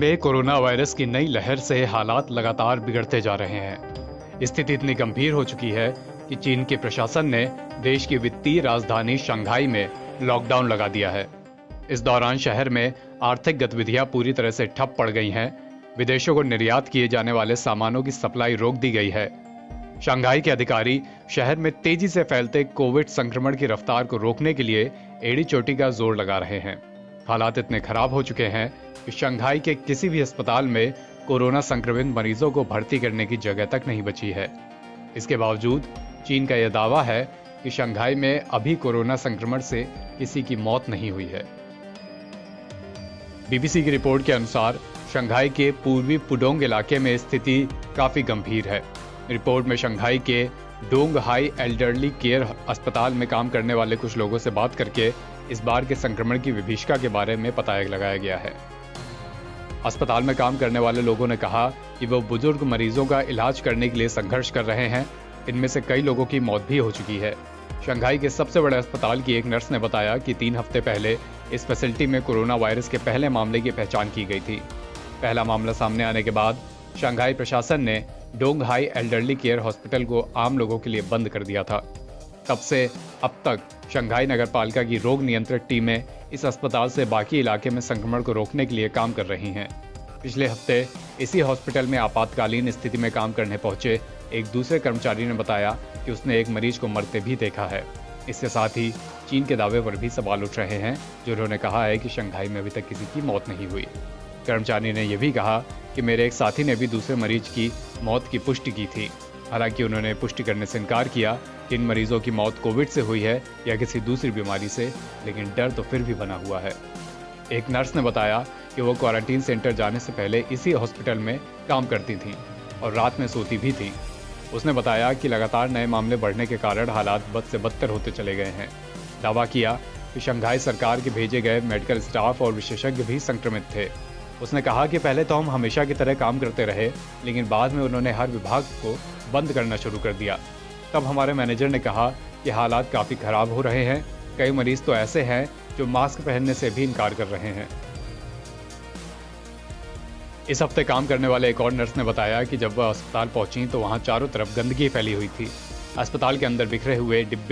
में corona virus की नई लहर से हालात लगातार बिगड़ते जा रहे हैं। स्थिति इतनी गंभीर हो चुकी है कि चीन के प्रशासन ने देश की वित्तीय राजधानी शंघाई में लॉकडाउन लगा दिया है। इस दौरान शहर में आर्थिक गतिविधियां पूरी तरह से ठप पड़ गई हैं। विदेशों को निर्यात किए जाने वाले सामानों की सप्लाई रोक दी गई है। शंघाई के अधिकारी शहर में तेजी से फैलते कोविड संक्रमण की रफ्तार को रोकने के लिए एड़ी चोटी का जोर लगा रहे हैं। हालात इतने खराब हो चुके हैं कि शंघाई के किसी भी अस्पताल में कोरोना संक्रमित मरीजों को भर्ती करने की जगह तक नहीं बची है। इसके बावजूद चीन का यह दावा है कि शंघाई में अभी कोरोना संक्रमण से किसी की मौत नहीं हुई है। बीबीसी की रिपोर्ट के अनुसार शंघाई के पूर्वी पुडोंग इलाके में स्थिति काफी गंभीर है। रिपोर्ट में शंघाई के डोंग हाई एल्डरली केयर अस्पताल में काम करने वाले कुछ लोगों से बात करके इस बार के संक्रमण की विभीषिका के बारे में पता लगाया गया है। अस्पताल में काम करने वाले लोगों ने कहा कि वो बुजुर्ग मरीजों का इलाज करने के लिए संघर्ष कर रहे हैं। इनमें से कई लोगों की मौत भी हो चुकी है। शंघाई के सबसे बड़े अस्पताल की एक नर्स ने बताया कि 3 हफ्ते पहले इस फैसिलिटी में कोरोना वायरस के पहले मामले की पहचान की गई थी। पहला मामला सामने आने के बाद शंघाई प्रशासन ने Dong high elderly care hospital को आम लोगों के लिए बंद कर दिया था। तब से अब तक शंघाई नगरपालिका की रोग नियंत्रण टीमें इस अस्पताल से बाकी इलाके में संक्रमण को रोकने के लिए काम कर रही हैं। पिछले हफ्ते इसी हॉस्पिटल में आपातकालीन स्थिति में काम करने पहुंचे एक दूसरे कर्मचारी ने बताया कि उसने एक मरीज को मरते भी देखा है। इसके साथ ही चीन के दावे पर भी सवाल उठ रहे हैं, जो उन्होंने कहा है कि शंघाई में अभी तक किसी की मौत नहीं हुई। कर्मचारी ने यह भी कहा कि मेरे एक साथी ने भी दूसरे मरीज की मौत की पुष्टि की थी। हालांकि उन्होंने पुष्टि करने से इनकार किया कि इन मरीजों की मौत कोविड से हुई है या किसी दूसरी बीमारी से, लेकिन डर तो फिर भी बना हुआ है। एक नर्स ने बताया कि वो क्वारंटीन सेंटर जाने से पहले इसी हॉस्पिटल में काम करती थी और रात में सोती भी थी। उसने बताया कि लगातार नए मामले बढ़ने के कारण हालात बद से बदतर होते चले गए हैं। दावा किया कि शंघाई सरकार के भेजे गए मेडिकल स्टाफ और विशेषज्ञ भी संक्रमित थे। उसने कहा कि पहले तो हम हमेशा की तरह काम करते रहे, लेकिन बाद में उन्होंने हर विभाग को बंद करना शुरू कर दिया। तब हमारे मैनेजर ने कहा कि हालात काफ़ी खराब हो रहे हैं। कई मरीज तो ऐसे हैं जो मास्क पहनने से भी इनकार कर रहे हैं। इस हफ्ते काम करने वाले एक और नर्स ने बताया कि जब वह अस्पताल पहुंची तो वहां चारों तरफ गंदगी फैली हुई थी। अस्पताल के अंदर बिखरे हुए डिब्बे